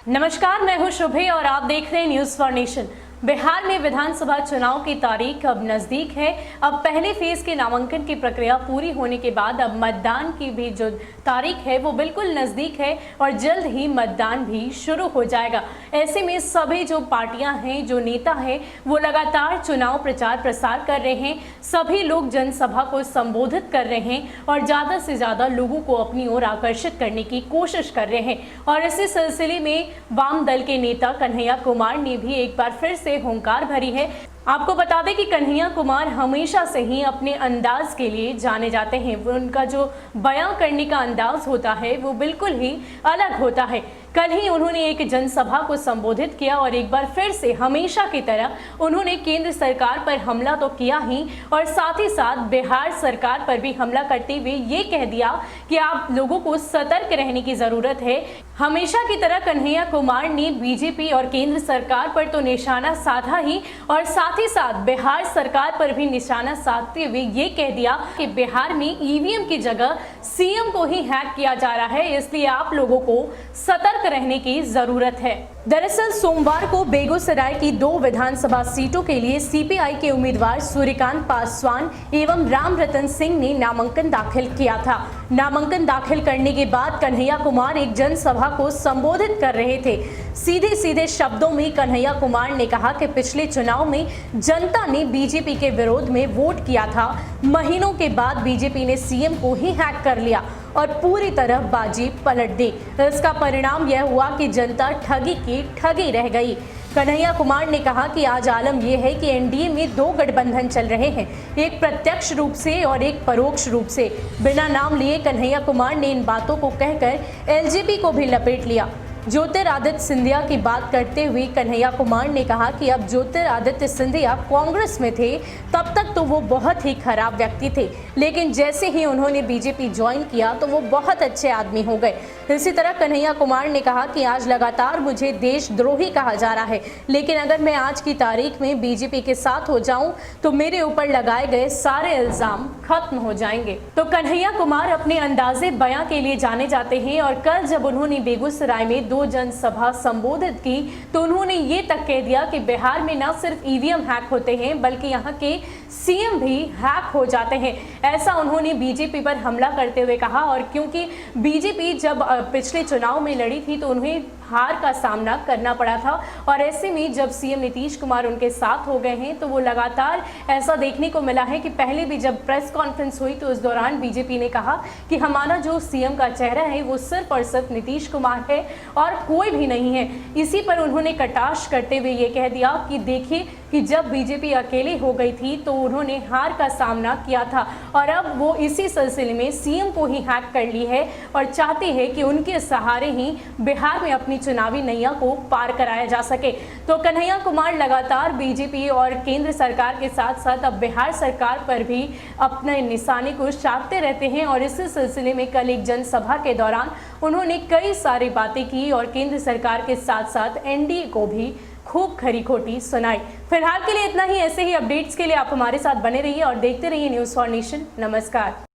नमस्कार, मैं हूं शुभे और आप देख रहे हैं न्यूज फॉर नेशन। बिहार में विधानसभा चुनाव की तारीख अब नजदीक है। अब पहले फेज के नामांकन की प्रक्रिया पूरी होने के बाद अब मतदान की भी जो तारीख है वो बिल्कुल नजदीक है और जल्द ही मतदान भी शुरू हो जाएगा। ऐसे में सभी जो पार्टियां हैं, जो नेता हैं, वो लगातार चुनाव प्रचार प्रसार कर रहे हैं। सभी लोग जनसभा को संबोधित कर रहे हैं और ज्यादा से ज्यादा लोगों को अपनी ओर आकर्षित करने की कोशिश कर रहे हैं। और इसी सिलसिले में वाम दल के नेता कन्हैया कुमार ने भी एक बार फिर से हुंकार भरी है। आपको बता दें कि कन्हैया कुमार हमेशा से ही अपने अंदाज के लिए जाने जाते हैं। वो उनका जो बयां करने का अंदाज होता है वो बिल्कुल ही अलग होता है। कल ही उन्होंने एक जनसभा को संबोधित किया और एक बार फिर से हमेशा की तरह उन्होंने केंद्र सरकार पर हमला तो किया ही और साथ ही साथ बिहार सरकार पर भी हमला करते हुए ये कह दिया कि आप लोगों को सतर्क रहने की जरूरत है। हमेशा की तरह कन्हैया कुमार ने बीजेपी और केंद्र सरकार पर तो निशाना साधा ही और साथ ही साथ बिहार सरकार पर भी निशाना साधते हुए ये कह दिया कि बिहार में ईवीएम की जगह सीएम को ही हैक किया जा रहा है, इसलिए आप लोगों को सतर्क रहने की जरूरत है। दरअसल सोमवार को बेगूसराय की 2 विधानसभा सीटों के लिए सीपीआई के उम्मीदवार सूर्यकांत पासवान एवं राम रतन सिंह ने नामांकन दाखिल किया था। नामांकन दाखिल करने के बाद कन्हैया कुमार एक जनसभा को संबोधित कर रहे थे। सीधे सीधे शब्दों में कन्हैया कुमार ने कहा कि पिछले चुनाव में जनता ने बीजेपी के विरोध में वोट किया था। महीनों के बाद बीजेपी ने सीएम को ही हैक कर लिया और पूरी तरह बाजी पलट दी। इसका परिणाम यह हुआ कि जनता ठगी की ठगी रह गई। कन्हैया कुमार ने कहा कि आज आलम यह है कि एनडीए में 2 गठबंधन चल रहे हैं, एक प्रत्यक्ष रूप से और एक परोक्ष रूप से। बिना नाम लिए कन्हैया कुमार ने इन बातों को कहकर एलजेपी को भी लपेट लिया। ज्योतिरादित्य सिंधिया की बात करते हुए कन्हैया कुमार ने कहा कि अब ज्योतिरादित्य सिंधिया कांग्रेस में थे तब तक तो वो बहुत ही खराब व्यक्ति थे, लेकिन जैसे ही उन्होंने बीजेपी ज्वाइन किया तो वो बहुत अच्छे आदमी हो गए। इसी तरह कन्हैया कुमार ने कहा कि आज लगातार मुझे देशद्रोही कहा जा रहा है, लेकिन अगर मैं आज की तारीख में बीजेपी के साथ हो जाऊं तो मेरे ऊपर लगाए गए सारे इल्जाम खत्म हो जाएंगे। तो कन्हैया कुमार अपने अंदाजे बयां के लिए जाने जाते हैं और कल जब उन्होंने बेगूसराय में 2 जनसभा संबोधित की तो उन्होंने ये तक कह दिया कि बिहार में न सिर्फ ईवीएम हैक होते हैं बल्कि यहाँ के सीएम भी हैक हो जाते हैं। ऐसा उन्होंने बीजेपी पर हमला करते हुए कहा। और क्योंकि बीजेपी जब पिछले चुनाव में लड़ी थी तो उन्हें हार का सामना करना पड़ा था और ऐसे में जब सीएम नीतीश कुमार उनके साथ हो गए हैं तो वो लगातार ऐसा देखने को मिला है कि पहले भी जब प्रेस कॉन्फ्रेंस हुई तो उस दौरान बीजेपी ने कहा कि हमारा जो सीएम का चेहरा है वो सिर्फ और सिर्फ नीतीश कुमार है और कोई भी नहीं है। इसी पर उन्होंने कटाक्ष करते हुए ये कह दिया कि देखिए कि जब बीजेपी अकेले हो गई थी तो उन्होंने हार का सामना किया था और अब वो इसी सिलसिले में सीएम को ही हैक कर ली है और चाहते हैं कि उनके सहारे ही बिहार में अपनी चुनावी नैया को पार कराया जा सके। तो कन्हैया कुमार लगातार बीजेपी और केंद्र सरकार के साथ साथ अब बिहार सरकार पर भी अपने निशाने को साधते रहते हैं और इसी सिलसिले में कल एक जनसभा के दौरान उन्होंने कई सारी बातें की और केंद्र सरकार के साथ साथ एनडीए को भी खूब खरी खोटी सुनाई। फिलहाल के लिए इतना ही। ऐसे ही अपडेट्स के लिए आप हमारे साथ बने रहिए और देखते रहिए न्यूज फॉर नेशन। नमस्कार।